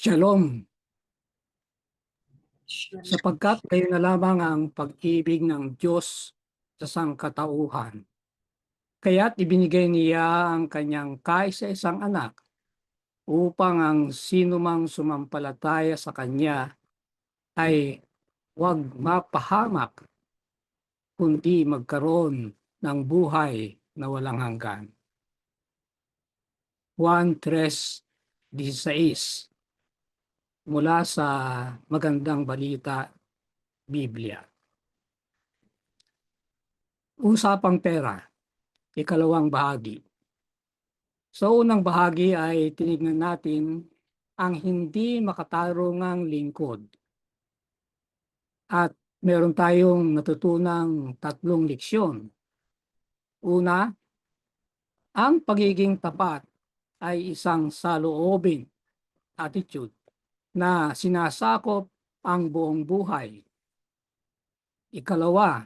Shalom, sapagkat kayo na lamang ang pag-ibig ng Diyos sa sangkatauhan. Kaya't ibinigay niya ang kanyang kaisa-isang anak upang ang sinumang sumampalataya sa kanya ay huwag mapahamak, kundi magkaroon ng buhay na walang hanggan. Juan 3:16 mula sa Magandang Balita, Biblia. Usapang pera, ikalawang bahagi. Sa unang bahagi ay tinignan natin ang hindi makatarungang lingkod. At meron tayong natutunang tatlong leksyon. Una, ang pagiging tapat ay isang saloobin, attitude, na sinasakop ang buong buhay. Ikalawa,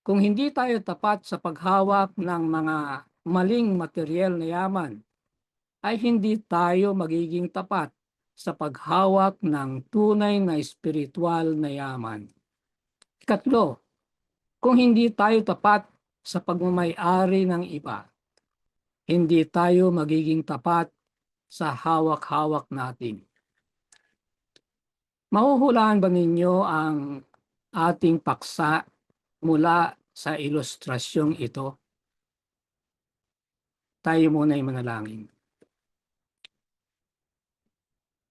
kung hindi tayo tapat sa paghawak ng mga maling materyal na yaman, ay hindi tayo magiging tapat sa paghawak ng tunay na espiritual na yaman. Ikatlo, kung hindi tayo tapat sa pagmamay-ari ng iba, hindi tayo magiging tapat sa hawak-hawak natin. Mahuhulaan ba ninyo ang ating paksa mula sa ilustrasyong ito? Tayo muna ay manalangin.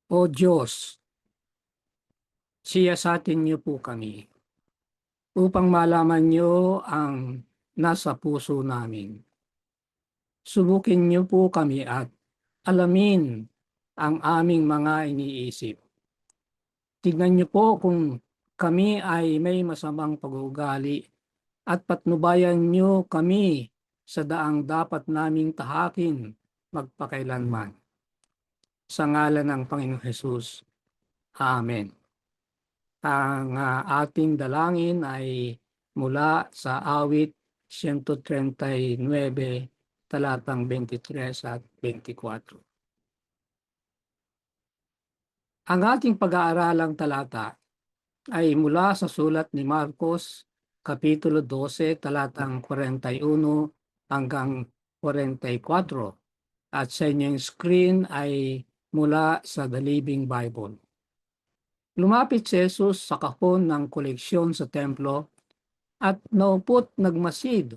O Diyos, siyasatin niyo po kami upang malaman niyo ang nasa puso namin. Subukin niyo po kami at alamin ang aming mga iniisip. Tignan niyo po kung kami ay may masamang pag-uugali at patnubayan niyo kami sa daang dapat naming tahakin magpakailanman. Sa ngalan ng Panginoong Hesus. Amen. Ang ating dalangin ay mula sa awit 139, talatang 23 at 24. Ang ating pag-aaralang talata ay mula sa sulat ni Marcos, Kapitulo 12, talatang 41 hanggang 44. At sa inyong screen ay mula sa The Living Bible. Lumapit si Jesus sa kahon ng koleksyon sa templo at naupot nagmasid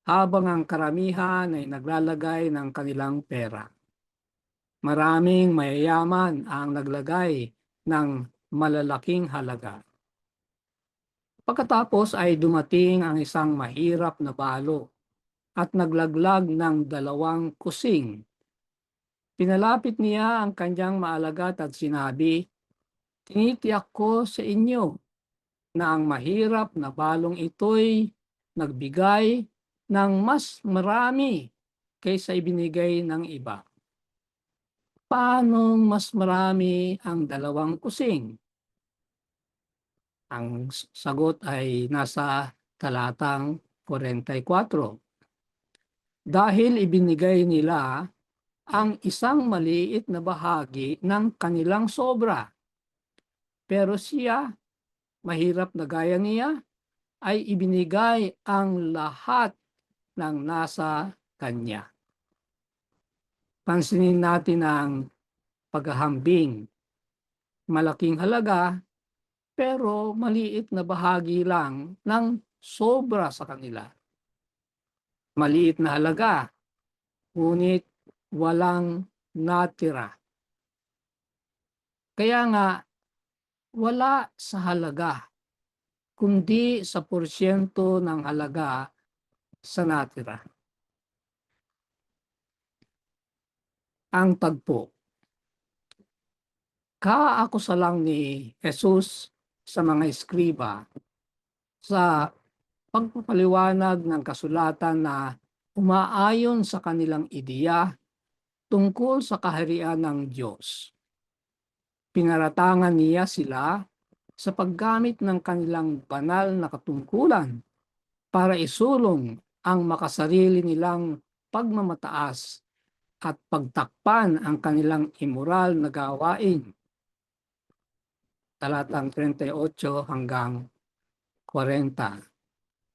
habang ang karamihan ay naglalagay ng kanilang pera. Maraming mayayaman ang naglagay ng malalaking halaga. Pagkatapos ay dumating ang isang mahirap na balo at naglaglag ng 2 kusing. Pinalapit niya ang kanyang maalagat at sinabi, "Tinitiyak ko sa inyo na ang mahirap na balong ito'y nagbigay ng mas marami kaysa ibinigay ng iba." Paano mas marami ang 2 kusing? Ang sagot ay nasa talatang 44. Dahil ibinigay nila ang isang maliit na bahagi ng kanilang sobra. Pero siya, mahirap na gaya niya, ay ibinigay ang lahat ng nasa kanya. Pansinin natin ang paghahambing. Malaking halaga, pero maliit na bahagi lang ng sobra sa kanila. Maliit na halaga, ngunit walang natira. Kaya nga, wala sa halaga, kundi sa porsyento ng halaga sa natira. Ang tagpo. Kaakusa lang ni Jesus sa mga eskriba sa pagpapaliwanag ng kasulatan na umaayon sa kanilang ideya tungkol sa kaharian ng Diyos. Pinaratangan niya sila sa paggamit ng kanilang banal na katungkulan para isulong ang makasarili nilang pagmamataas at pagtakpan ang kanilang immoral na gawain talatang 38 hanggang 40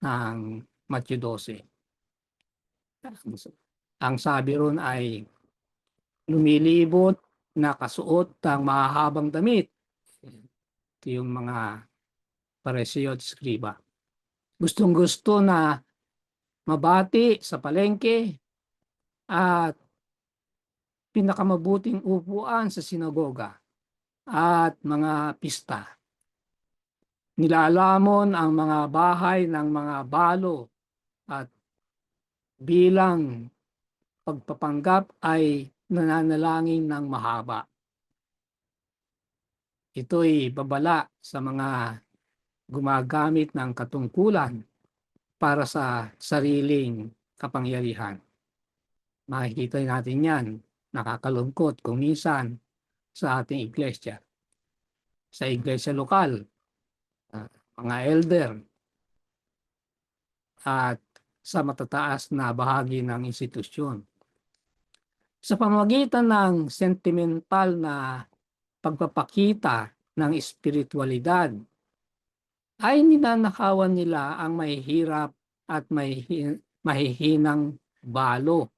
ng Matthew 12. Ang sabi ron ay lumilibot na kasuot ng mahahabang damit. Ito yung mga Pariseo at Skriba. Gustong-gusto na mabati sa palengke at pinakamabuting upuan sa sinagoga at mga pista. Nilalamon ang mga bahay ng mga balo at bilang pagpapanggap ay nananalangin ng mahaba. Ito'y babala sa mga gumagamit ng katungkulan para sa sariling kapangyarihan. Makikita natin yan, nakakalungkot kung minsan sa ating iglesia. Sa iglesia lokal, mga elder, at sa matataas na bahagi ng institusyon. Sa pamamagitan ng sentimental na pagpapakita ng espiritualidad, ay ninanakawan nila ang mahihirap at mahihinang balo.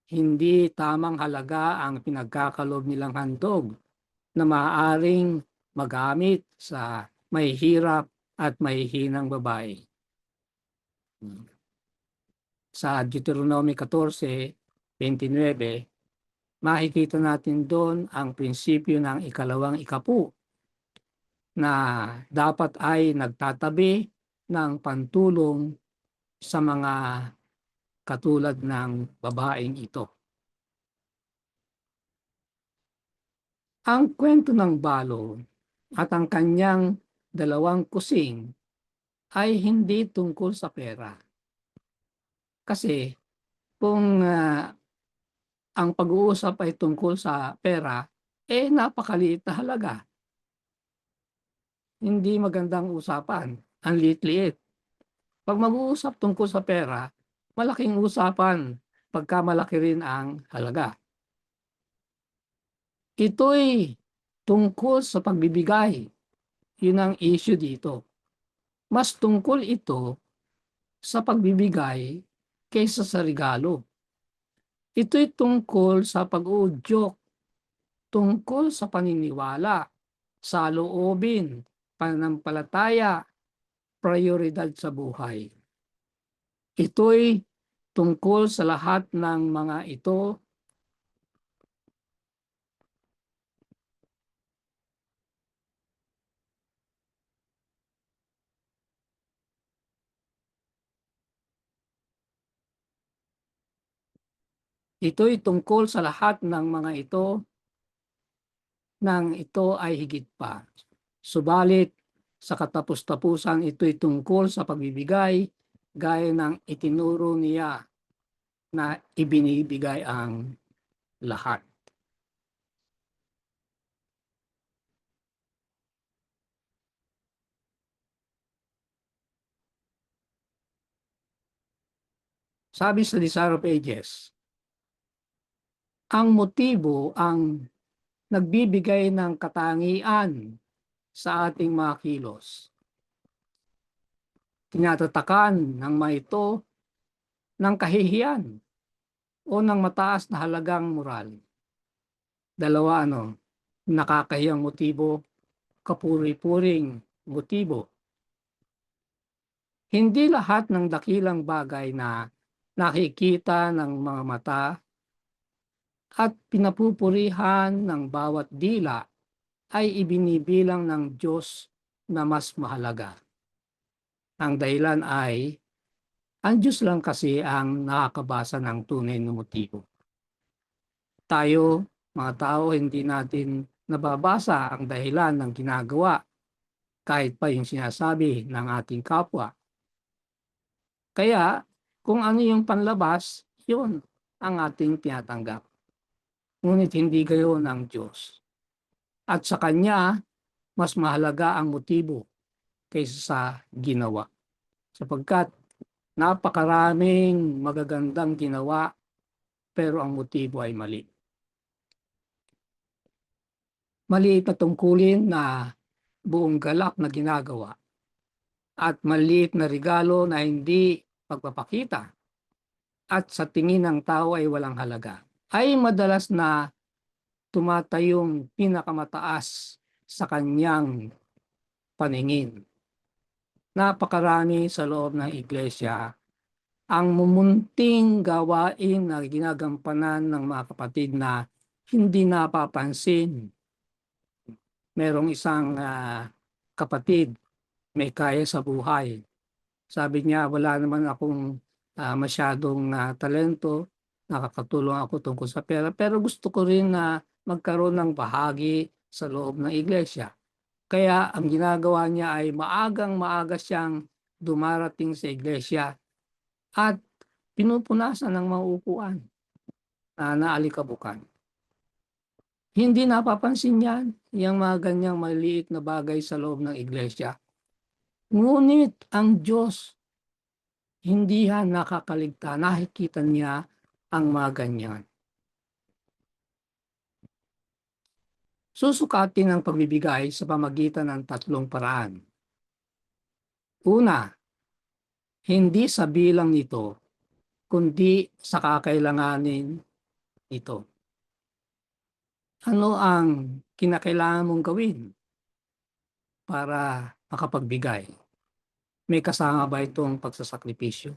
Hindi tamang halaga ang pinagkakalob nilang handog na maaaring magamit sa mahihirap at mahihinang babae. Sa Deuteronomy 14:29, makikita natin doon ang prinsipyo ng ikalawang ikapu na dapat ay nagtatabi ng pantulong sa mga katulad ng babaeng ito. Ang kwento ng balo at ang kanyang dalawang kusing ay hindi tungkol sa pera. Kasi kung ang pag-uusap ay tungkol sa pera, napakaliit na halaga. Hindi magandang usapan, ang liit-liit. Pag mag-uusap tungkol sa pera, malaking usapan pagka malaki rin ang halaga. Ito'y tungkol sa pagbibigay. Yun ang issue dito. Mas tungkol ito sa pagbibigay kaysa sa regalo. Ito'y tungkol sa pag-uudyok, tungkol sa paniniwala, sa loobin, pananampalataya, prioridad sa buhay. Ito'y tungkol sa lahat ng mga ito Ito'y tungkol sa lahat ng mga ito nang ito ay higit pa. Subalit, sa katapus-tapusan ito'y tungkol sa pagbibigay gaya ng itinuro niya na ibinibigay ang lahat. Sabi sa Desire of Ages, ang motibo ang nagbibigay ng katangian sa ating mga kilos. Tinatatakan ng mga ito ng kahihiyan o ng mataas na halagang moral. Dalawa nakakahiyang motibo, kapuri-puring motibo. Hindi lahat ng dakilang bagay na nakikita ng mga mata at pinapupurihan ng bawat dila ay ibinibilang ng Diyos na mas mahalaga. Ang dahilan ay, ang Diyos lang kasi ang nakakabasa ng tunay na motibo. Tayo, mga tao, hindi natin nababasa ang dahilan ng ginagawa kahit pa yung sinasabi ng ating kapwa. Kaya, kung ano yung panlabas, yun ang ating tinatanggap. Ngunit hindi gayon ang Diyos. At sa Kanya, mas mahalaga ang motibo kaysa sa ginawa. Sapagkat napakaraming magagandang ginawa, pero ang motibo ay mali. maliit na tungkulin na buong galak na ginagawa at maliit na regalo na hindi pagpapakita at sa tingin ng tao ay walang halaga, ay madalas na tumatayong pinakamataas sa kanyang paningin. Napakarami sa loob ng iglesia ang mumunting gawain na ginagampanan ng mga kapatid na hindi napapansin. Merong isang kapatid may kaya sa buhay. Sabi niya, wala naman akong masyadong talento, nakakatulong ako tungkol sa pera, pero gusto ko rin na magkaroon ng bahagi sa loob ng iglesia. Kaya ang ginagawa niya ay maagang-maaga siyang dumarating sa iglesia at pinupunasan ng mga upuan na naalikabukan. Hindi napapansin yan, yung mga ganyang maliit na bagay sa loob ng iglesia. Ngunit ang Diyos, hindi yan nakakaligtaan. Nakikita niya ang mga ganyan. Susukatin ang pagbibigay sa pamagitan ng tatlong paraan. Una, hindi sa bilang nito, kundi sa kakailanganin nito. Ano ang kinakailangan mong gawin para makapagbigay? May kasama ba itong pagsasakripisyo?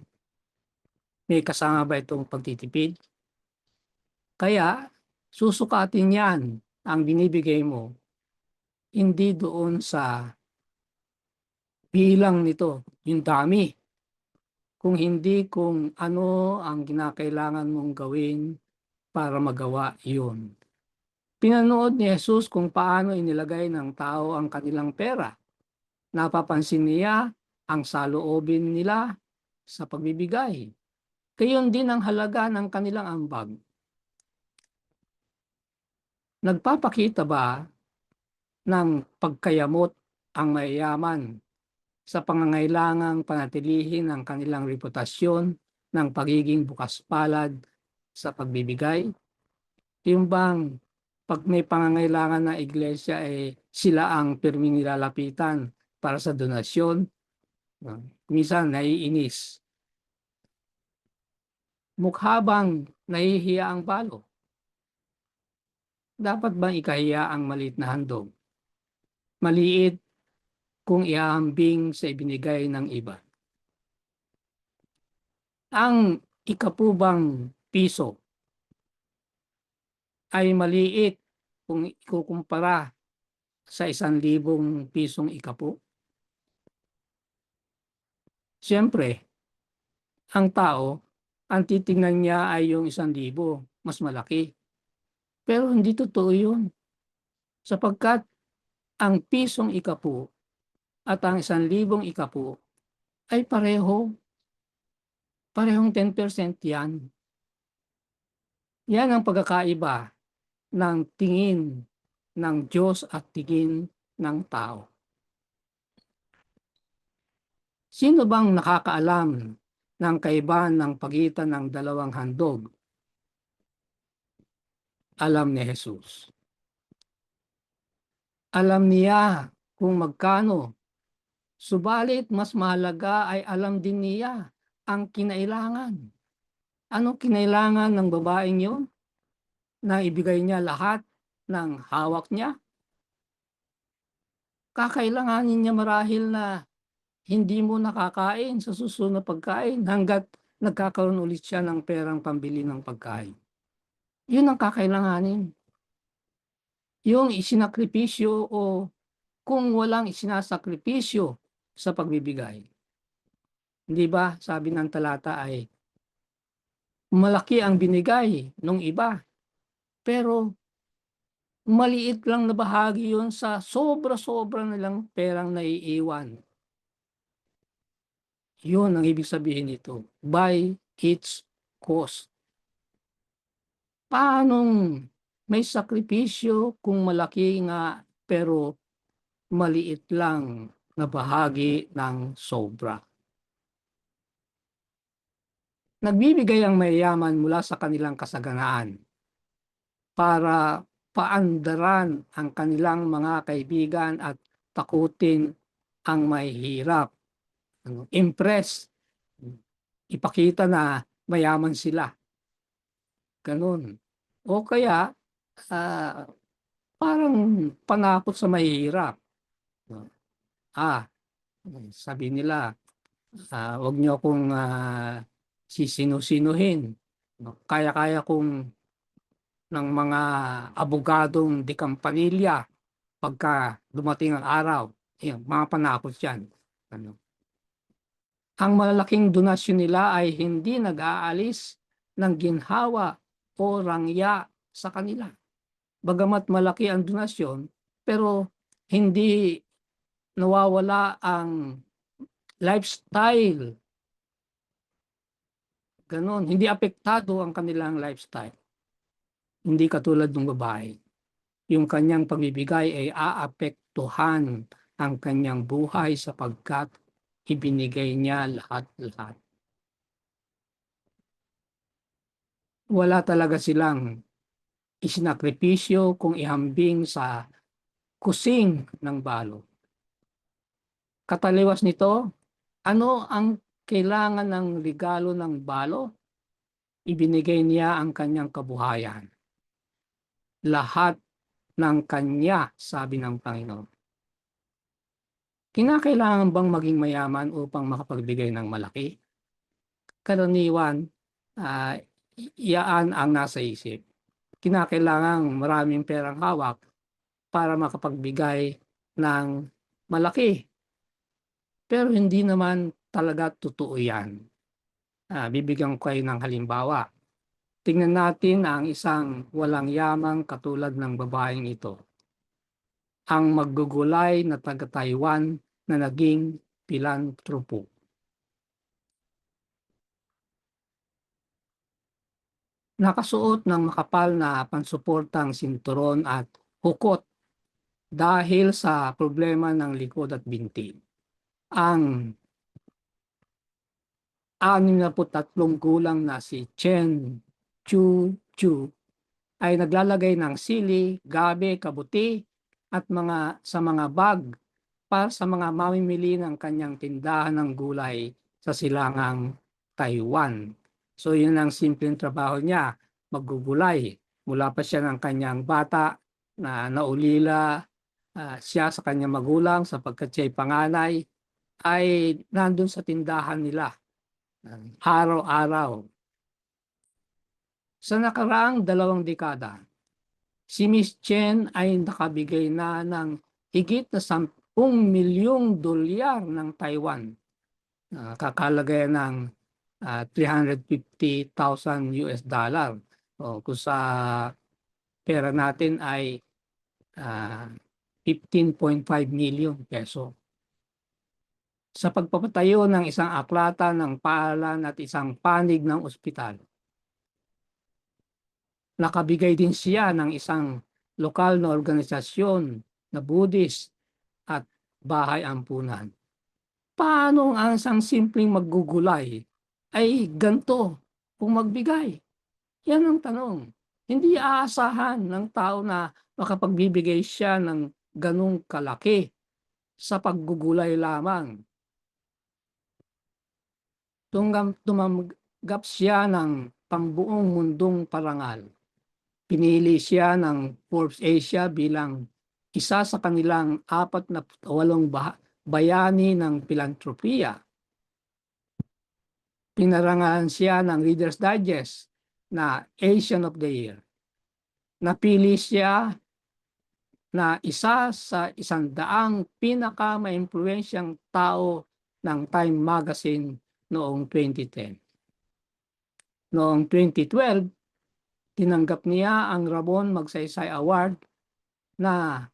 May kasama ba itong pagtitipid? Kaya susukatin yan ang binibigay mo hindi doon sa bilang nito, yung dami, kung hindi kung ano ang kinakailangan mong gawin para magawa yun. Pinanood ni Jesus kung paano inilagay ng tao ang kanilang pera. Napapansin niya ang saloobin nila sa pagbibigay. Gayon din ang halaga ng kanilang ambag. Nagpapakita ba ng pagkayamot ang mayayaman sa pangangailangang panatilihin ang kanilang reputasyon ng pagiging bukas palad sa pagbibigay? Yung bang pag may pangangailangan ng iglesia sila ang pirming nilalapitan para sa donasyon? Minsan naiinis. Mukha bang nahihiya ang palo? Dapat bang ikahiya ang maliit na handog? Maliit kung iahambing sa ibinigay ng iba. Ang ikapubang piso ay maliit kung ikukumpara sa 1,000 pisong ikapu. Siyempre, ang tao, ang titingnan niya ay yung 1,000, mas malaki. Pero hindi totoo yun. Sapagkat ang pisong ikapu at ang 1,000 ikapu ay parehong 10% yan. Yan ang pagkakaiba ng tingin ng Diyos at tingin ng tao. Sino bang nakakaalam ng kaibahan ng pagitan ng dalawang handog? Alam ni Jesus. Alam niya kung magkano. Subalit mas mahalaga ay alam din niya ang kinailangan. Anong kinailangan ng babaeng yun? Na ibigay niya lahat ng hawak niya? Kakailanganin niya marahil na hindi mo nakakain sa susunod na pagkain hanggat nagkakaroon ulit siya ng perang pambili ng pagkain. Yun ang kakailanganin. Yung isinakripisyo o kung walang isinasakripisyo sa pagbibigay. Hindi ba, sabi ng talata ay malaki ang binigay ng iba, pero maliit lang na bahagi yun sa sobra-sobra nilang perang naiiwan. Yun ang ibig sabihin nito, by its cost. Paanong may sakripisyo kung malaki nga pero maliit lang na bahagi ng sobra? Nagbibigay ang mayayaman mula sa kanilang kasaganaan para paandaran ang kanilang mga kaibigan at takutin ang mahihirap. Impress, ipakita na mayaman sila. Ganun. O kaya, ah, parang panakot sa mahihirap. Ah, sabi nila, wag niyo akong sisinu-sinuhin. Kaya-kaya kong ng mga abogadong de Campanilla pagka dumating ang araw. Yan, mga panakot yan. Ano. Ang malalaking donasyon nila ay hindi nag-aalis ng ginhawa o rangya sa kanila. Bagamat malaki ang donasyon, pero hindi nawawala ang lifestyle. Ganon, hindi apektado ang kanilang lifestyle. Hindi katulad ng babae. Yung kanyang pagbibigay ay aapektuhan ang kanyang buhay sapagkat ibinigay niya lahat-lahat. Wala talaga silang isinakripisyo kung ihambing sa kusing ng balo. Kataliwas nito, ano ang kailangan ng regalo ng balo? Ibinigay niya ang kanyang kabuhayan. Lahat ng kanya, sabi ng Panginoon. Kinakailangan bang maging mayaman upang makapagbigay ng malaki? Karaniwan, iyaan ang nasa isip. Kinakailangan maraming perang hawak para makapagbigay ng malaki. Pero hindi naman talaga totoo yan. Bibigyan ko kayo ng halimbawa. Tingnan natin ang isang walang yamang katulad ng babaeng ito. Ang maggugulay na taga-Taiwan na naging pilantropo. Nakasuot ng makapal na pansuportang sinturon at hukot dahil sa problema ng likod at binti. Ang 63 gulang na si Chen Chu ay naglalagay ng sili, gabi, kabuti at sa mga bag para sa mga mamimili ng kanyang tindahan ng gulay sa silangang Taiwan. So yun ang simpleng trabaho niya, maggugulay. Mula pa siya ng kanyang bata na naulila siya sa kanyang magulang sapagkat siya'y panganay, ay nandun sa tindahan nila araw-araw. Sa nakaraang 2 dekada, si Miss Chen ay nakabigay na ng higit na 10 milyong dolyar ng Taiwan. Kakalagayan ng $350,000. Kung sa pera natin ay 15.5 million peso. Sa pagpapatayo ng isang aklata ng paaralan at isang panig ng ospital. Nakabigay din siya ng isang lokal na organisasyon na Buddhist at bahay ampunan. Paano ang isang simpleng maggugulay ay ganito kung magbigay? Yan ang tanong. Hindi aasahan ng tao na makapagbibigay siya ng ganong kalaki sa paggugulay lamang. Tumanggap siya ng pambuong mundong parangal. Pinili siya ng Forbes Asia bilang isa sa kanilang 48 bayani ng pilantropiya. Pinarangalan siya ng Reader's Digest na Asian of the Year. Napili siya na isa sa 100 pinaka-maimpluwensyang tao ng Time Magazine noong 2010. Noong 2012, tinanggap niya ang Ramon Magsaysay Award na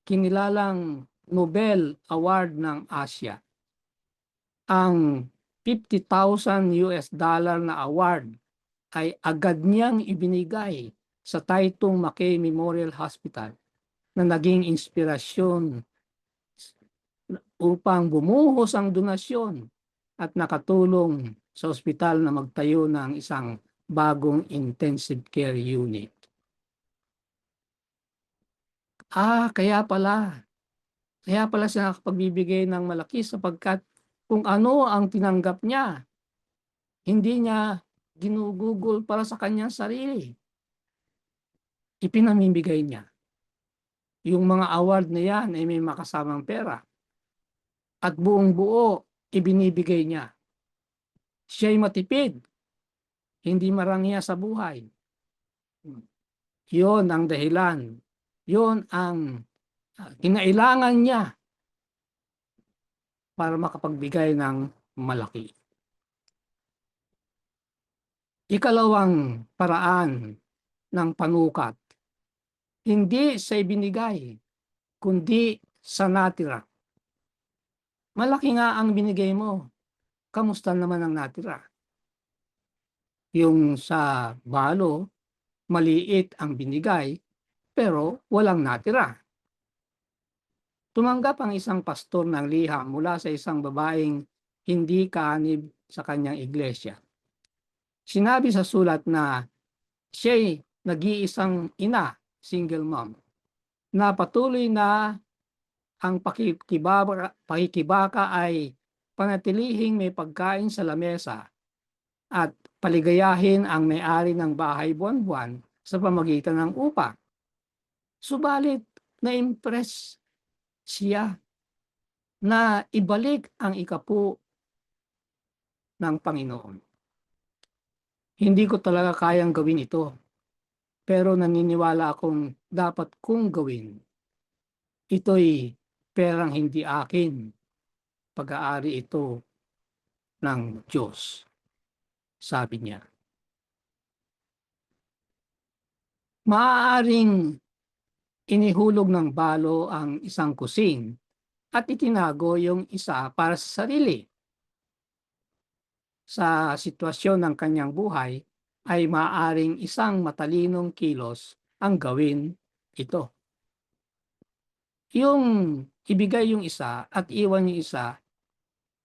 kinilalang Nobel Award ng Asia. Ang $50,000 na award ay agad niyang ibinigay sa Taitung Mackay Memorial Hospital na naging inspirasyon upang bumuhos ang donasyon at nakatulong sa ospital na magtayo ng isang bagong intensive care unit. Kaya pala siya nakapagbibigay ng malaki sapagkat kung ano ang tinanggap niya, hindi niya ginugugol para sa kanyang sarili. Ipinamimigay niya. Yung mga award na yan ay may makasamang pera at buong buo ibinibigay niya. Siya'y matipid, hindi marangya sa buhay. Yon ang dahilan. Yon ang kinailangan niya para makapagbigay ng malaki. Ikalawang paraan ng panukat, hindi sa ibinigay, kundi sa natira. Malaki nga ang binigay mo, kamusta naman ang natira? Yung sa balo, maliit ang binigay, pero walang natira. Tumanggap ang isang pastor ng liham mula sa isang babaeng hindi kaanib sa kanyang iglesia. Sinabi sa sulat na siya'y nag-iisang ina, single mom, na patuloy na ang pakikibaka ay panatilihing may pagkain sa lamesa at paligayahin ang may-ari ng bahay buwan-buwan sa pamagitan ng upa. Subalit, na-impress siya na ibalik ang ikapu ng Panginoon. Hindi ko talaga kayang gawin ito, pero naniniwala akong dapat kong gawin. Ito'y perang hindi akin, pag-aari ito ng Diyos, sabi niya. Maaaring inihulog ng balo ang isang kusing at itinago yung isa para sa sarili. Sa sitwasyon ng kanyang buhay, ay maaaring isang matalinong kilos ang gawin ito. Yung ibigay yung isa at iwan yung isa,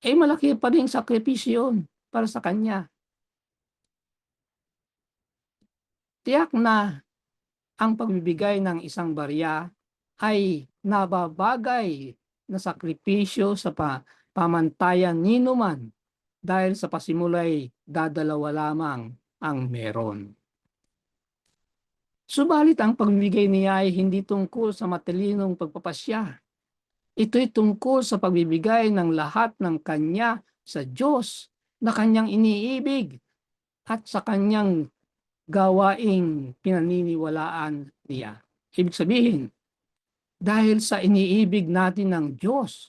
ay malaki pa rin sakripisyo yun para sa kanya. Tiyak na ang pagbibigay ng isang barya ay nababagay na sakripisyo sa pamantayan ninuman dahil sa pasimulay dadalawa lamang ang meron. Subalit ang pagbibigay niya ay hindi tungkol sa matalinong pagpapasya. Ito'y tungkol sa pagbibigay ng lahat ng kanya sa Diyos na kanyang iniibig at sa kanyang gawaing pinaniniwalaan niya. Ibig sabihin, dahil sa iniibig natin ng Diyos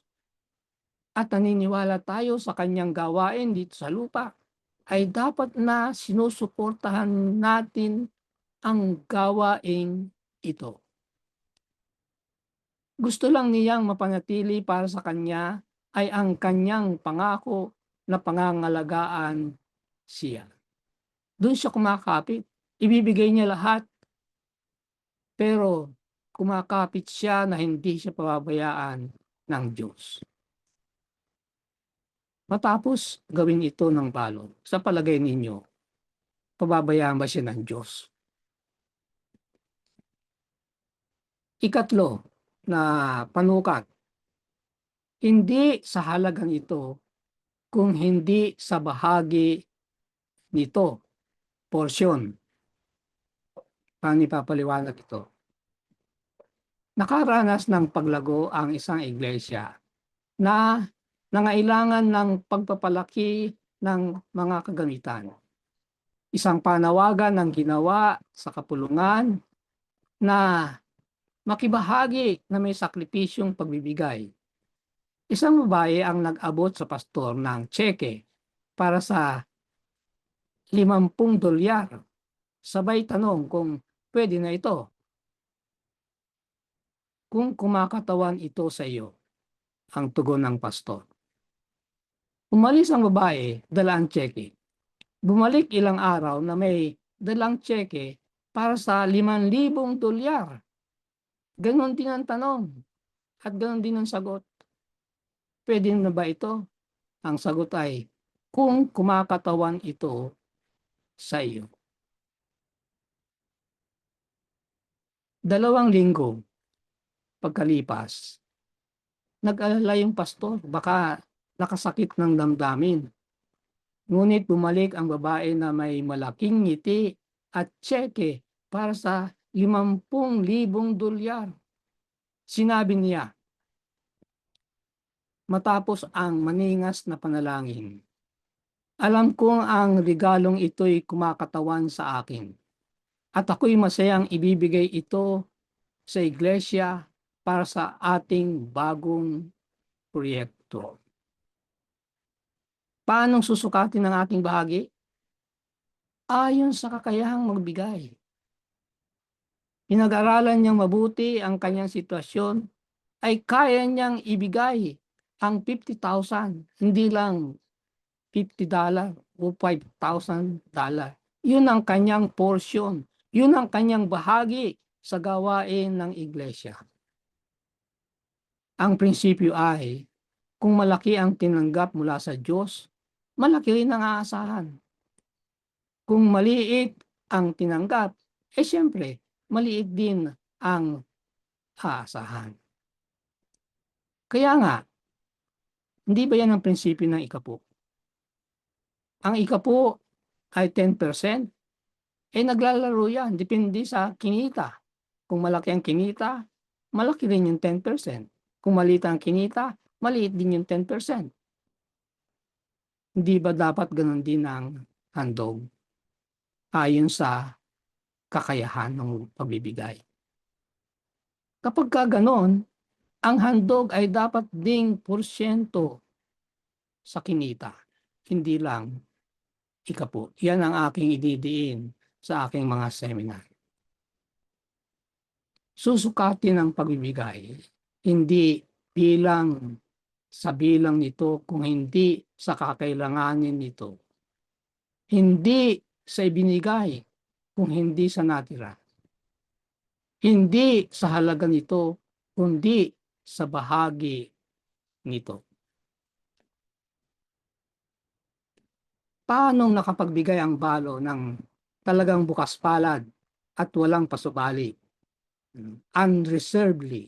at naniniwala tayo sa kanyang gawain dito sa lupa, ay dapat na sinusuportahan natin ang gawaing ito. Gusto lang niyang mapanatili para sa kanya ay ang kanyang pangako na pangangalagaan siya. Doon siya kumakapit. Ibibigay niya lahat. Pero kumakapit siya na hindi siya pababayaan ng Diyos. Matapos gawin ito ng balo, sa palagay ninyo, pababayaan ba siya ng Diyos? Ikatlo na panukat, hindi sa halagang ito kung hindi sa bahagi nito, porsyon. Paano ipapaliwanag ito? Nakaranas ng paglago ang isang iglesia na nangailangan ng pagpapalaki ng mga kagamitan. Isang panawagan ng ginawa sa kapulungan na makibahagi na may sakripisyong pagbibigay. Isang babae ang nag-abot sa pastor ng tseke para sa $50. Sabay tanong kung pwede na ito. Kung kumakatawan ito sa iyo, ang tugon ng pastor. Umalis ang babae, dala ang tseke. Bumalik ilang araw na may dalang tseke para sa $5,000. Ganon din ang tanong at ganon din ang sagot. Pwede na ba ito? Ang sagot ay, kung kumakatawan ito sa iyo. 2 linggo, pagkalipas, nag-alala yung pastor, baka nakasakit ng damdamin. Ngunit bumalik ang babae na may malaking ngiti at tseke para sa 50,000 dolyar. Sinabi niya, matapos ang maningas na panalangin, alam kong ang regalong ito'y kumakatawan sa akin at ako'y masayang ibibigay ito sa iglesia para sa ating bagong proyekto. Paano susukatin ang ating bahagi? Ayon sa kakayahang magbigay. Pinag-aralan niyang mabuti ang kanyang sitwasyon, ay kaya niyang ibigay ang 50,000, hindi lang $50 o $5,000. Yun ang kanyang portion. Yun ang kanyang bahagi sa gawain ng iglesia. Ang prinsipyo ay, kung malaki ang tinanggap mula sa Diyos, malaki rin ang aasahan. Kung maliit ang tinanggap, siyempre, maliit din ang aasahan. Kaya nga, hindi ba yan ang prinsipyo ng ikapo? Ang ikapo ay 10%, naglalaro yan, depende sa kinita. Kung malaki ang kinita, malaki rin yung 10%. Kung maliit ang kinita, maliit din yung 10%. Hindi ba dapat ganun din ang handog? Ayon sa kakayahan ng pagbibigay. Kapag ganoon, ang handog ay dapat ding porsyento sa kinita, hindi lang ikapo. Yan ang aking ididiin sa aking mga seminar. Susukatin ang pagbibigay, hindi bilang sa bilang nito, kung hindi sa kakailanganin nito. Hindi sa ibinigay, kung hindi sa natira. Hindi sa halaga nito, kundi sa bahagi nito. Paano nakapagbigay ang balo ng talagang bukas palad at walang pasubali? Unreservedly.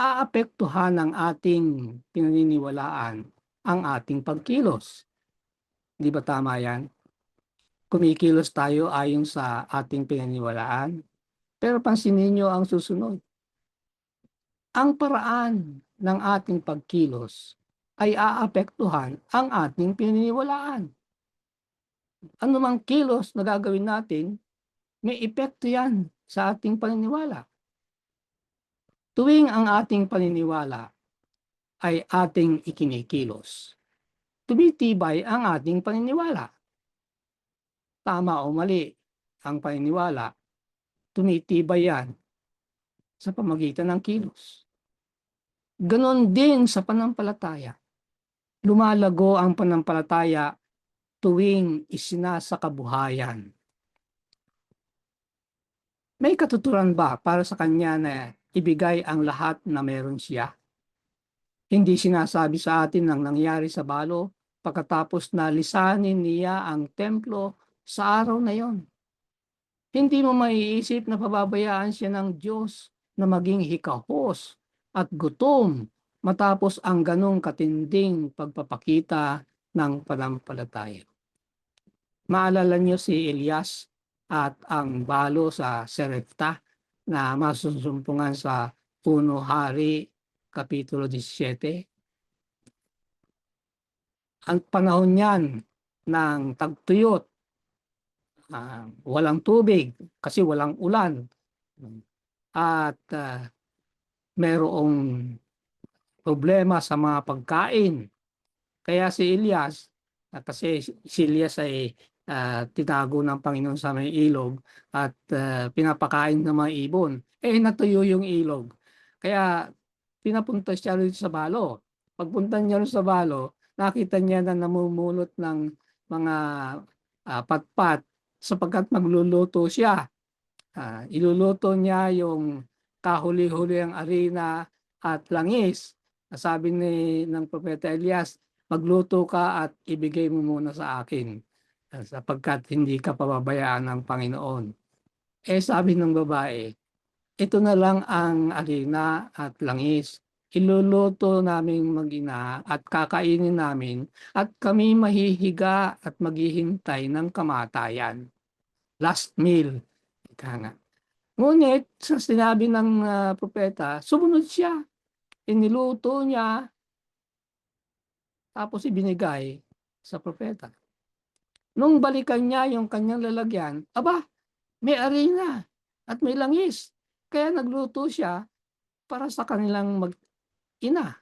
Aapektuhan ng ating pinaniniwalaan ang ating pagkilos. Di ba tama yan? Kumikilos tayo ayon sa ating pinaniniwalaan. Pero pansinin niyo ang susunod. Ang paraan ng ating pagkilos ay aapektuhan ang ating pinaniniwalaan. Ano mang kilos na gagawin natin, may epekto yan sa ating paniniwala. Tuwing ang ating paniniwala ay ating ikinikilos, tumitibay ang ating paniniwala. Tama o mali ang paniniwala, tumitibay yan sa pamagitan ng kilos. Ganon din sa panampalataya. Lumalago ang panampalataya tuwing isinasakabuhayan. May katuturan ba para sa kanya na ibigay ang lahat na meron siya? Hindi sinasabi sa atin ang nangyari sa balo pagkatapos na lisanin niya ang templo sa araw na yon. Hindi mo maiisip na pababayaan siya ng Diyos na maging hikahos at gutom matapos ang ganong katinding pagpapakita ng panampalataya. Maalala niyo si Elias at ang balo sa Serepta na masusumpungan sa 1 Hari, Kapitulo 17. Ang panahon niyan ng tagtuyot, walang tubig kasi walang ulan. At mayroong problema sa mga pagkain. Kaya si Elias, kasi si Elias ay tinago ng Panginoon sa may ilog at pinapakain ng mga ibon. Natuyo yung ilog. Kaya pinapunta siya rin sa balo. Pagpunta niya rin sa balo, nakita niya na namumulot ng mga patpat sapagkat magluluto siya. Iluluto niya yung kahuli-huli ang arena at langis. Sabi ng Propeta Elias, magluto ka at ibigay mo muna sa akin sapagkat hindi ka pababayaan ng Panginoon. Sabi ng babae, ito na lang ang harina at langis. Iluluto naming mag-ina at kakainin namin at kami mahihiga at maghihintay ng kamatayan. Last meal. Ika nga. Ngunit sa sinabi ng propeta, sumunod siya. Iniluto niya tapos ibinigay sa propeta. Nung balikan niya yung kanyang lalagyan, aba, may harina at may langis. Kaya nagluto siya para sa kanilang mag-ina.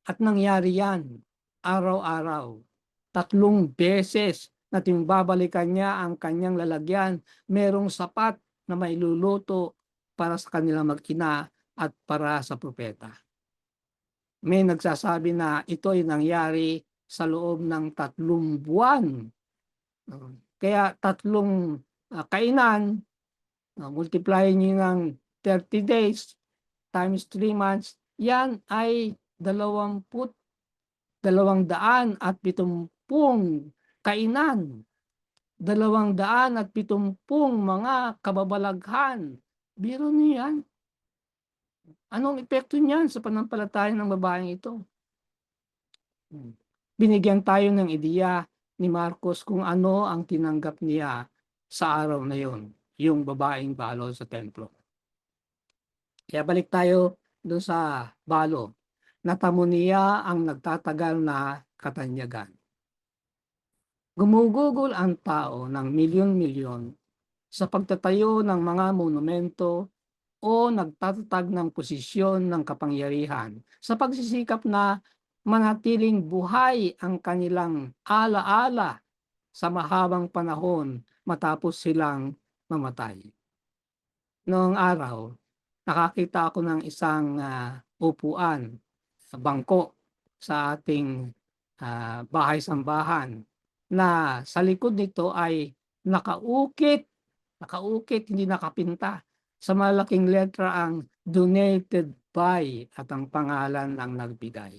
At nangyari yan araw-araw. 3 beses na timbabalikan niya ang kanyang lalagyan, merong sapat na mailuluto para sa kanilang mag-ina at para sa propeta. May nagsasabi na ito ay nangyari sa loob ng 3 buwan. Kaya 3 kainan, multiply niyo ng 30 days times 3 months, yan ay 270 kainan, 270 mga kababalaghan. Biro niyo yan. Anong epekto niyan sa pananampalataya ng babaeng ito? Binigyan tayo ng ideya ni Marcos kung ano ang tinanggap niya sa araw na yon, yung babaeng balo sa templo. Kaya balik tayo doon sa balo. Natamo niya ang nagtatagal na katanyagan. Gumugugol ang tao ng milyon-milyon sa pagtatayo ng mga monumento o nagtatatag ng posisyon ng kapangyarihan sa pagsisikap na manatiling buhay ang kanilang ala-ala sa mahabang panahon matapos silang mamatay. Noong araw, nakakita ako ng isang upuan, bangko sa ating bahay-sambahan na sa likod nito ay nakaukit, hindi nakapinta. Sa malaking letra ang donated by at ang pangalan ng nagbigay.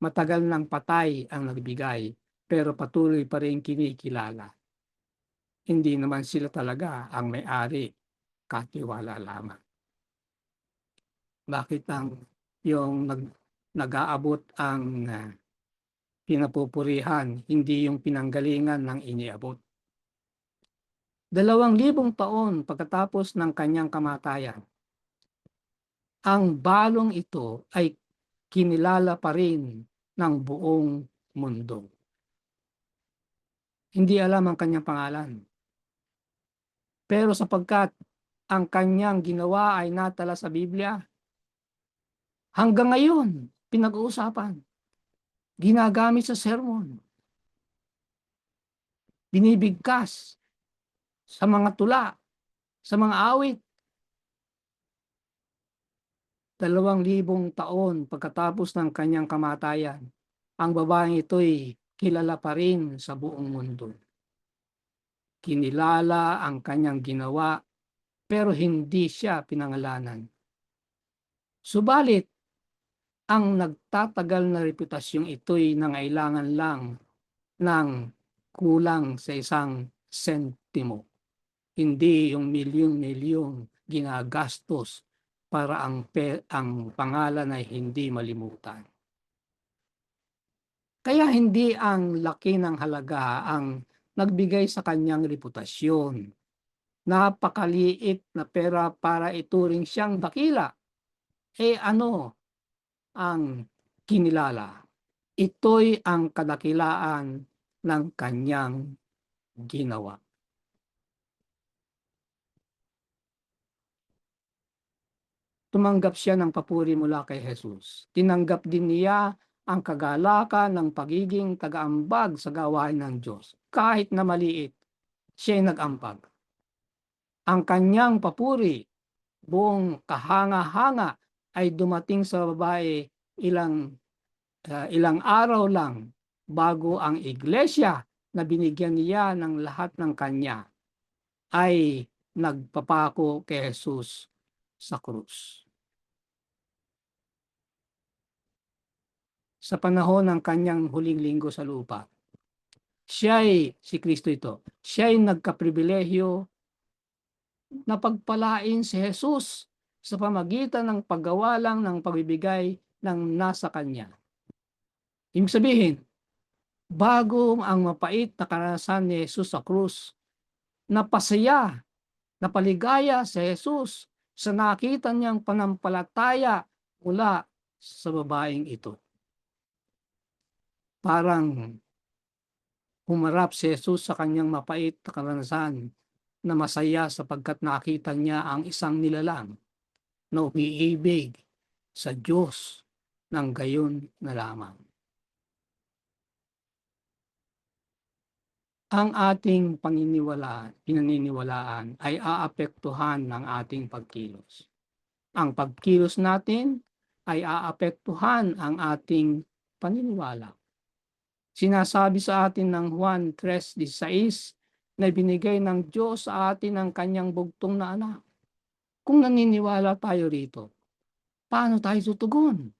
Matagal nang patay ang nagbigay pero patuloy pa rin kinikilala. Hindi naman sila talaga ang may-ari, katiwala lamang. Bakit yung nag-aabot ang pinapupurihan, hindi yung pinanggalingan ng iniabot? 2,000 taon pagkatapos ng kanyang kamatayan, ang balong ito ay kinilala pa rin ng buong mundo. Hindi alam ang kanyang pangalan. Pero sapagkat ang kanyang ginawa ay natala sa Biblia, hanggang ngayon, pinag-uusapan, ginagamit sa sermon, binibigkas sa mga tula, sa mga awit. 2,000 taon pagkatapos ng kanyang kamatayan, ang babaeng ito'y kilala pa rin sa buong mundo. Kinilala ang kanyang ginawa, pero hindi siya pinangalanan. Subalit, ang nagtatagal na reputasyong ito'y nangailangan lang ng kulang sa 1 sentimo. Hindi yung milyon-milyon ginagastos para ang pangalan ay hindi malimutan. Kaya hindi ang laki ng halaga ang nagbigay sa kanyang reputasyon. Napakaliit na pera para ituring siyang dakila. Ano ang kinilala? Ito'y ang kadakilaan ng kanyang ginawa. Tumanggap siya ng papuri mula kay Jesus. Tinanggap din niya ang kagalakan ng pagiging tagaambag sa gawain ng Diyos. Kahit na maliit, siya ay nag-ambag. Ang kanyang papuri, buong kahanga-hanga, ay dumating sa babae ilang araw lang bago ang iglesia na binigyan niya ng lahat ng kanya ay nagpapako kay Jesus sa krus. Sa panahon ng kanyang huling linggo sa lupa, si Kristo ito, siya'y nagkapribilehyo na pagpalain si Jesus sa pamagitan ng paggawa ng pagbibigay ng nasa Kanya. Ibig sabihin, bago ang mapait na karanasan ni Jesus sa krus, napasaya, napaligaya si Jesus sa nakita niyang panampalataya mula sa babaeng ito. Parang humarap si Jesus sa kanyang mapait na karanasan na masaya sapagkat nakita niya ang isang nilalang na umiibig sa Diyos ng gayon na lamang. Ang ating pinaniniwalaan ay aapektuhan ng ating pagkilos. Ang pagkilos natin ay aapektuhan ang ating paniniwala. Sinasabi sa atin ng Juan 3:16 na binigay ng Diyos sa atin ang kanyang bugtong na anak. Kung naniniwala tayo rito, paano tayo tutugon?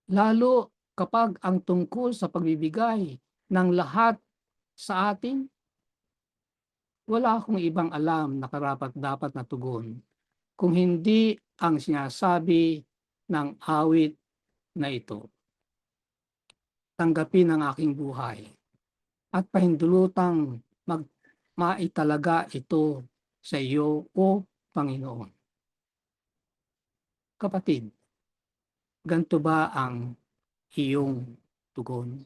Lalo kapag ang tungkol sa pagbibigay ng lahat sa atin, wala akong ibang alam na karapat-dapat na tugon kung hindi ang sinasabi ng awit na ito. Tanggapin ang aking buhay at pahintulutang maitalaga ito sa iyo, O Panginoon. Kapatid, ganito ba ang iyong tugon?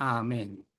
Amen.